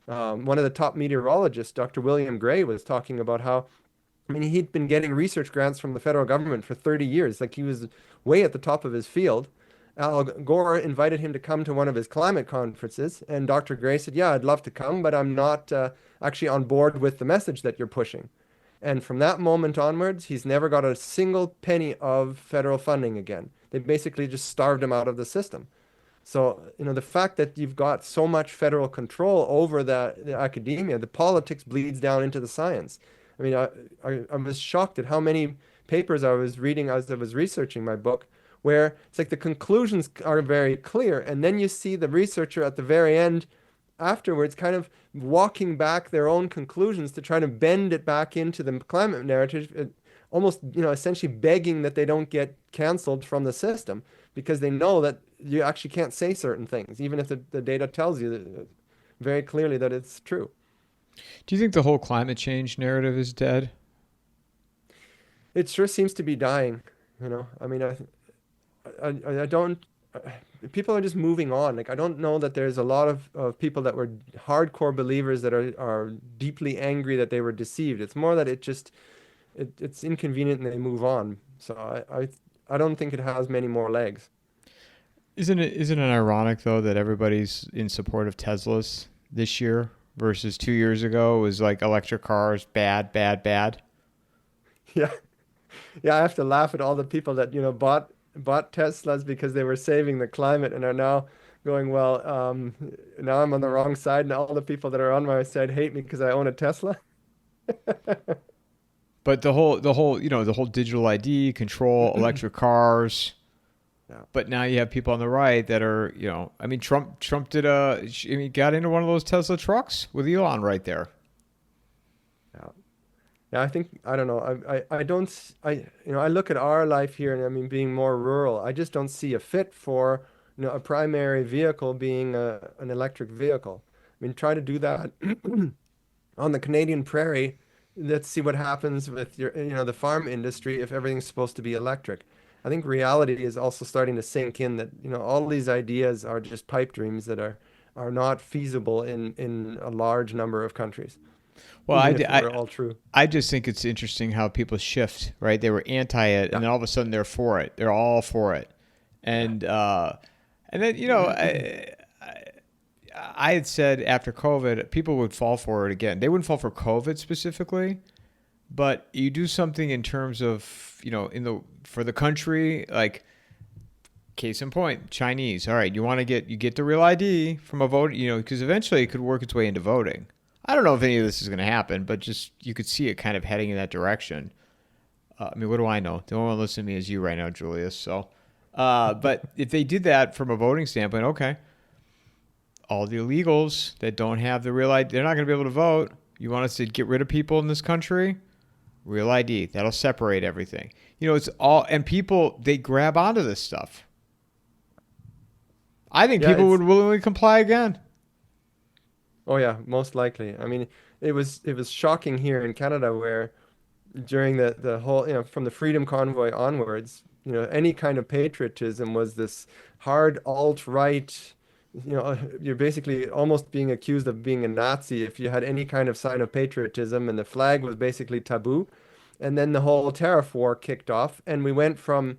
One of the top meteorologists, Dr. William Gray, was talking about how, I mean, he'd been getting research grants from the federal government for 30 years. Like, he was way at the top of his field. Al Gore invited him to come to one of his climate conferences, and Dr. Gray said, "Yeah, I'd love to come, but I'm not actually on board with the message that you're pushing." And from that moment onwards, he's never got a single penny of federal funding again. They basically just starved him out of the system. So, the fact that you've got so much federal control over the academia, the politics bleeds down into the science. I mean, I was shocked at how many papers I was reading as I was researching my book, where it's like the conclusions are very clear, and then you see the researcher at the very end afterwards kind of walking back their own conclusions to try to bend it back into the climate narrative, almost, essentially begging that they don't get canceled from the system, because they know that you actually can't say certain things, even if the data tells you very clearly that it's true. Do you think the whole climate change narrative is dead? It sure seems to be dying. I mean, I don't. People are just moving on. Like, I don't know that there's a lot of people that were hardcore believers that are deeply angry that they were deceived. It's more that it's inconvenient and they move on. So I don't think it has many more legs. Isn't it ironic though that everybody's in support of Teslas this year versus 2 years ago? It was like electric cars, bad, bad, bad. Yeah, yeah. I have to laugh at all the people that bought Teslas because they were saving the climate and are now going, well, now I'm on the wrong side, and all the people that are on my side hate me because I own a Tesla. But the whole digital ID control electric cars. Yeah. But now you have people on the right that are, I mean, Trump got into one of those Tesla trucks with Elon right there. Yeah. Yeah, I don't know. I don't, I look at our life here, and I mean, being more rural, I just don't see a fit for, a primary vehicle being an electric vehicle. I mean, try to do that on the Canadian prairie. Let's see what happens with the farm industry if everything's supposed to be electric. I think reality is also starting to sink in that, all these ideas are just pipe dreams that are not feasible in a large number of countries, Well, even if it were all true. I just think it's interesting how people shift, right? They were anti it, Yeah. and then all of a sudden they're for it. They're all for it, and then I had said after COVID, people would fall for it again. They wouldn't fall for COVID specifically, but you do something in terms of for the country, like case in point, Chinese. All right, you get the real ID from a vote, because eventually it could work its way into voting. I don't know if any of this is going to happen, but just you could see it kind of heading in that direction. I mean, what do I know? The only one listening to me is you right now, Julius. So, but if they did that from a voting standpoint, okay, all the illegals that don't have the real ID, they're not going to be able to vote. You want us to get rid of people in this country? Real ID. That'll separate everything. It's all, and people, they grab onto this stuff. I think Yeah, people would willingly comply again. oh yeah, most likely. I mean, it was shocking here in Canada, where during the whole, from the Freedom Convoy onwards, any kind of patriotism was this hard alt-right, you're basically almost being accused of being a Nazi if you had any kind of sign of patriotism, and the flag was basically taboo. And then the whole tariff war kicked off, and we went from,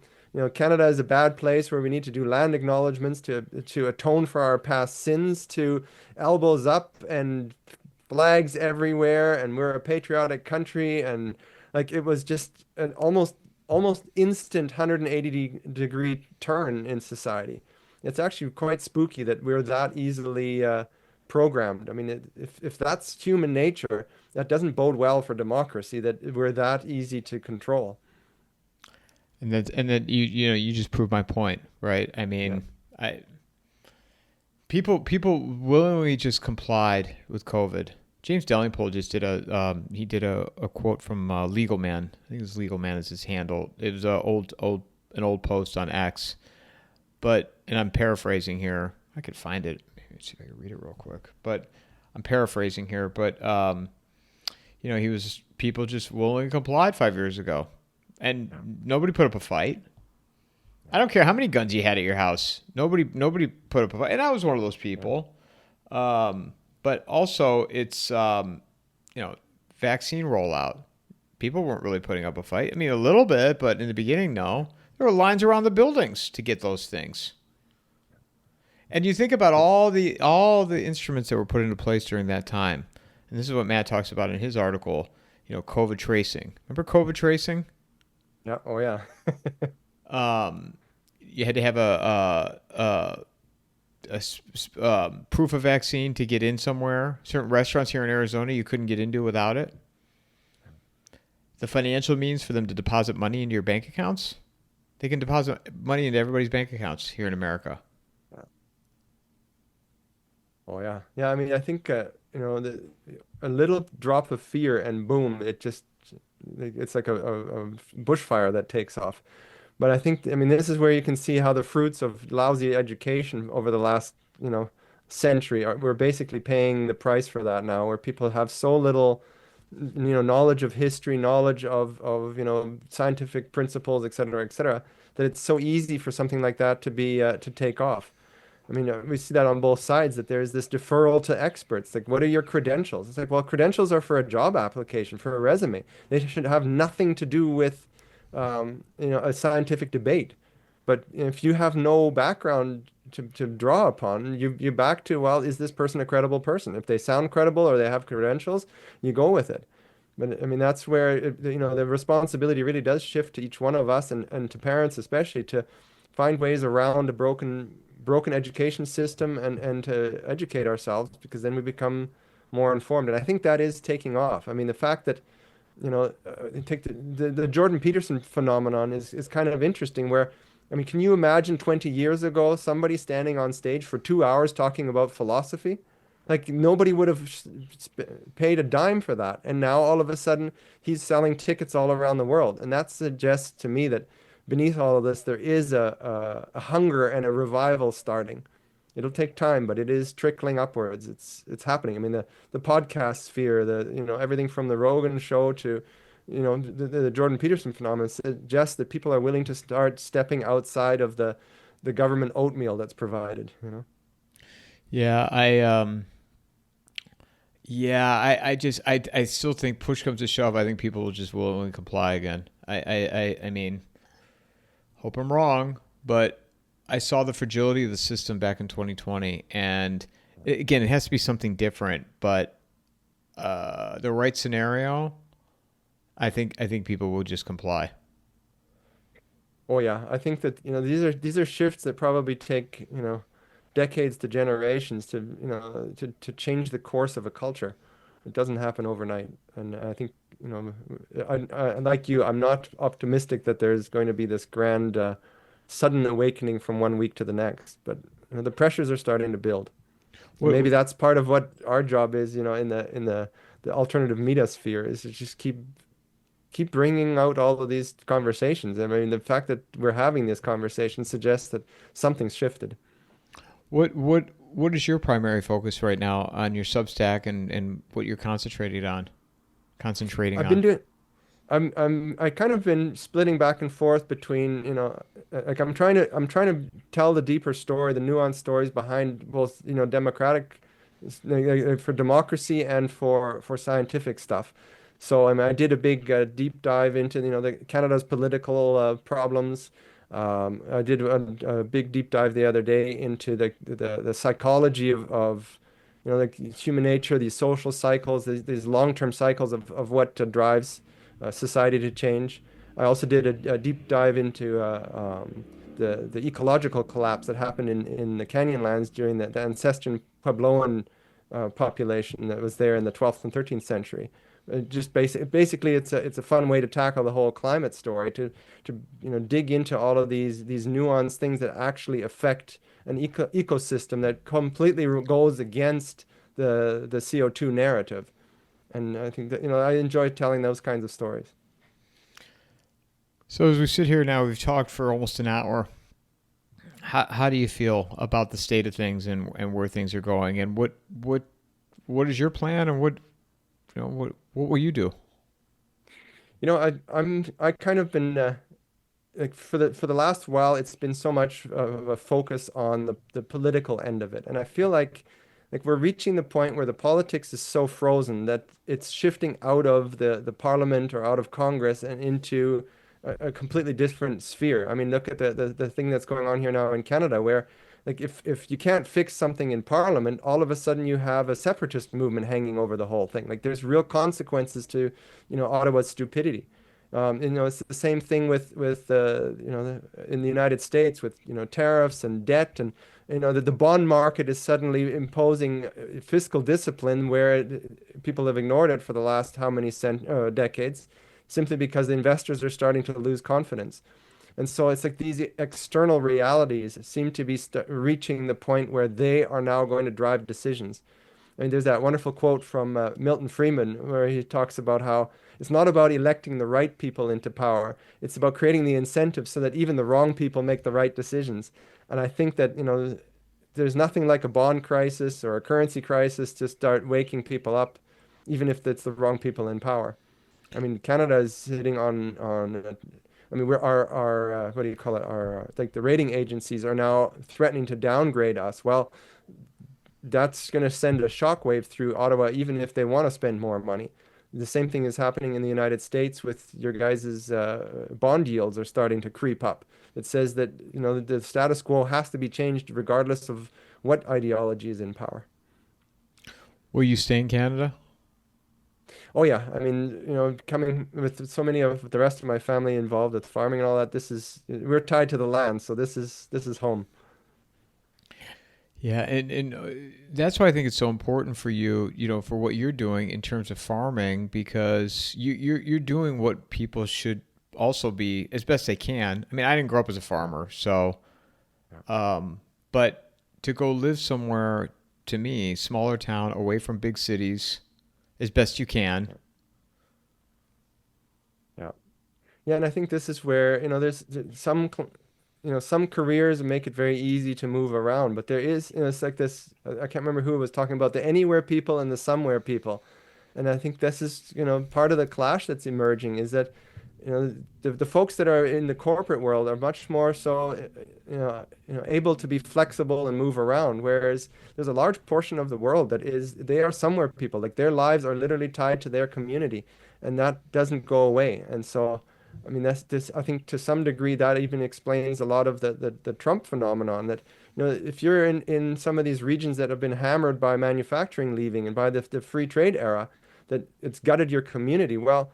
Canada is a bad place where we need to do land acknowledgements to atone for our past sins, to elbows up and flags everywhere, and we're a patriotic country, and like it was just an almost instant 180-degree turn in society. It's actually quite spooky that we're that easily programmed. I mean, if that's human nature, that doesn't bode well for democracy, that we're that easy to control. And then you just proved my point, right? I Yeah. mean, I people willingly just complied with COVID. James Delingpole just did a quote from Legal Man. I think it was Legal Man is his handle. It was an old post on X, but and I'm paraphrasing here. I could find it. Maybe see if I can read it real quick. But I'm paraphrasing here. But he was people just willingly complied 5 years ago, and nobody put up a fight. I don't care how many guns you had at your house. Nobody put up a fight, and I was one of those Yeah. people. But also, it's vaccine rollout. People weren't really putting up a fight. I mean, a little bit, but in the beginning, no. There were lines around the buildings to get those things. And you think about all the instruments that were put into place during that time. And this is what Matt talks about in his article. COVID tracing. Remember COVID tracing? Yeah. Oh, yeah. Um, you had to have proof of vaccine to get in somewhere. Certain restaurants here in Arizona you couldn't get into without it. The financial means for them to deposit money into your bank accounts. They can deposit money into everybody's bank accounts here in America. Oh, yeah. Yeah. I mean, I think, a little drop of fear and boom, it's like a bushfire that takes off. But I think, I mean, this is where you can see how the fruits of lousy education over the last, century we're basically paying the price for that now, where people have so little, knowledge of history, knowledge of, scientific principles, et cetera, that it's so easy for something like that to take off. I mean, we see that on both sides, that there's this deferral to experts. Like, what are your credentials? It's like, well, credentials are for a job application, for a resume. They should have nothing to do with, a scientific debate. But if you have no background to draw upon, you back to, well, is this person a credible person? If they sound credible or they have credentials, you go with it. But I mean, that's where the responsibility really does shift to each one of us, and to parents especially, to find ways around a broken education system, and to educate ourselves, because then we become more informed. And I think that is taking off. I mean, the fact that take the Jordan Peterson phenomenon is kind of interesting, where, I mean, can you imagine 20 years ago somebody standing on stage for 2 hours talking about philosophy? Like, nobody would have paid a dime for that. And now all of a sudden he's selling tickets all around the world. And that suggests to me that beneath all of this, there is a hunger and a revival starting. It'll take time, but it is trickling upwards. It's happening. I mean, the podcast sphere, everything from the Rogan show to, the Jordan Peterson phenomenon suggests that people are willing to start stepping outside of the government oatmeal that's provided, Yeah, I still think push comes to shove. I think people will just willingly comply again. I mean, hope I'm wrong, but I saw the fragility of the system back in 2020, and again, it has to be something different. But the right scenario, I think people will just comply. Oh yeah, I think that these are shifts that probably take decades to generations to to change the course of a culture. It doesn't happen overnight, and I think like you, I'm not optimistic that there's going to be this grand sudden awakening from one week to the next. But the pressures are starting to build, and What, maybe that's part of what our job is. In the alternative media sphere, is to just keep bringing out all of these conversations. I mean, the fact that we're having this conversation suggests that something's shifted. what is your primary focus right now on your Substack and what you're concentrating on? Concentrating I've been on. doing I kind of been splitting back and forth between, like I'm trying to tell the deeper story, the nuanced stories behind both, democratic, for democracy and for scientific stuff. So I did a big deep dive into, the Canada's political problems. I did a big deep dive the other day into the psychology of like human nature, these social cycles, these long-term cycles of what drives society to change. I also did a deep dive into the ecological collapse that happened in the Canyonlands during the ancestral Puebloan population that was there in the 12th and 13th century. Basically, it's a fun way to tackle the whole climate story to dig into all of these nuanced things that actually affect an ecosystem that completely goes against the CO2 narrative. And I think that, I enjoy telling those kinds of stories. So as we sit here now, we've talked for almost an hour. How do you feel about the state of things and where things are going, and what is your plan, and what will you do? I kind of been like for the last while, it's been so much of a focus on the political end of it, and I feel like we're reaching the point where the politics is so frozen that it's shifting out of the parliament or out of Congress and into a completely different sphere. I mean, look at the thing that's going on here now in Canada, where like if you can't fix something in parliament, all of a sudden you have a separatist movement hanging over the whole thing. Like there's real consequences to, Ottawa's stupidity. It's the same thing in the United States with, tariffs and debt and, that the bond market is suddenly imposing fiscal discipline where people have ignored it for the last how many decades, simply because the investors are starting to lose confidence. And so it's like these external realities seem to be reaching the point where they are now going to drive decisions. I mean, there's that wonderful quote from Milton Friedman where he talks about how it's not about electing the right people into power. It's about creating the incentives so that even the wrong people make the right decisions. And I think that, there's nothing like a bond crisis or a currency crisis to start waking people up, even if it's the wrong people in power. I mean, Canada is sitting I mean, we're our what do you call it? Our like the rating agencies are now threatening to downgrade us. Well, that's going to send a shockwave through Ottawa, even if they want to spend more money. The same thing is happening in the United States with your guys' bond yields are starting to creep up. It says that, the status quo has to be changed regardless of what ideology is in power. Will you stay in Canada? Oh yeah, I mean, coming with so many of the rest of my family involved with farming and all that, we're tied to the land, so this is home. Yeah, and that's why I think it's so important for you, for what you're doing in terms of farming, because you're doing what people should also be as best they can. I mean, I didn't grow up as a farmer, so but to go live somewhere, to me, smaller town away from big cities as best you can. Yeah. Yeah, and I think this is where, there's some careers make it very easy to move around, but there is, it's like this, I can't remember who was talking about the anywhere people and the somewhere people. And I think this is, part of the clash that's emerging is that, the folks that are in the corporate world are much more so, able to be flexible and move around, whereas there's a large portion of the world they are somewhere people, like their lives are literally tied to their community, and that doesn't go away. And so, I mean, that's this, I think to some degree that even explains a lot of the Trump phenomenon that, if you're in some of these regions that have been hammered by manufacturing leaving and by the free trade era, that it's gutted your community. Well,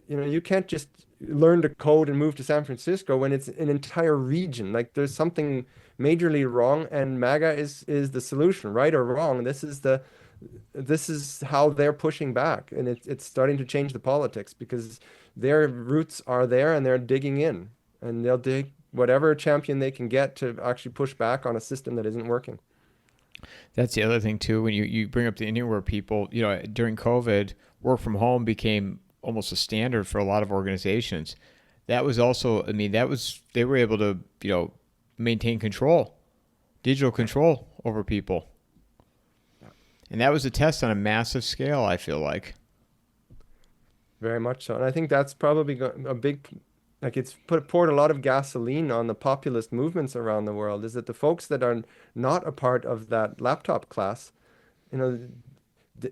you can't just learn to code and move to San Francisco when it's an entire region. Like there's something majorly wrong, and MAGA is the solution, right or wrong. This is how they're pushing back, and it's starting to change the politics because their roots are there and they're digging in, and they'll dig whatever champion they can get to actually push back on a system that isn't working. That's the other thing too. When you bring up the anywhere people, during COVID, work from home became almost a standard for a lot of organizations. That was also, I mean, they were able to, maintain control, digital control over people. And that was a test on a massive scale, I feel like. Very much so. And I think that's probably a big, like it's poured a lot of gasoline on the populist movements around the world, is that the folks that are not a part of that laptop class, you know,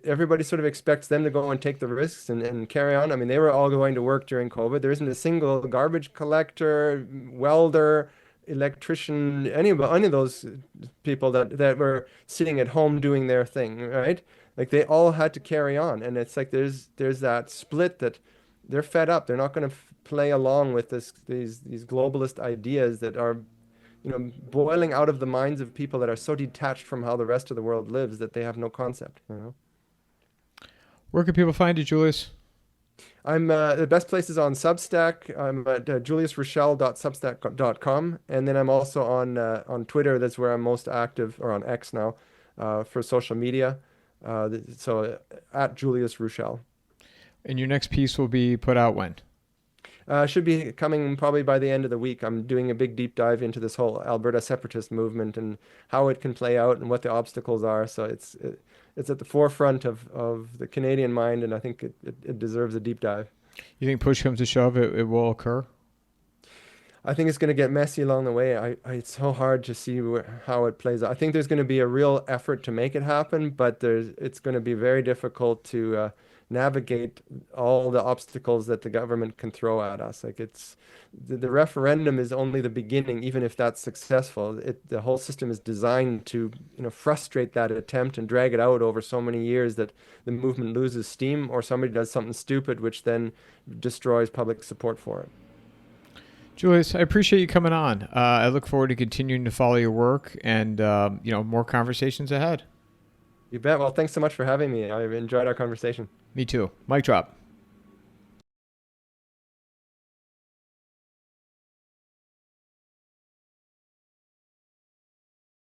everybody sort of expects them to go and take the risks and carry on. I mean, they were all going to work during COVID. There isn't a single garbage collector, welder, electrician, any of those people that were sitting at home doing their thing, right? Like they all had to carry on, and it's like there's that split that they're fed up. They're not going to play along with these globalist ideas that are, boiling out of the minds of people that are so detached from how the rest of the world lives that they have no concept. Where can people find you, Julius? I'm the best place is on Substack. I'm at juliusruechel.substack.com, and then I'm also on Twitter. That's where I'm most active, or on X now, for social media. So at Julius Ruechel. And your next piece will be put out when? Should be coming probably by the end of the week. I'm doing a big deep dive into this whole Alberta separatist movement and how it can play out and what the obstacles are. So it's at the forefront of the Canadian mind, and I think it deserves a deep dive. You think push comes to shove, it will occur? I think it's going to get messy along the way. It's so hard to see how it plays out. I think there's going to be a real effort to make it happen, but it's going to be very difficult to navigate all the obstacles that the government can throw at us. Like the referendum is only the beginning, even if that's successful. The whole system is designed to, frustrate that attempt and drag it out over so many years that the movement loses steam, or somebody does something stupid, which then destroys public support for it. Julius, I appreciate you coming on. I look forward to continuing to follow your work and, more conversations ahead. You bet. Well, thanks so much for having me. I've enjoyed our conversation. Me too. Mic drop.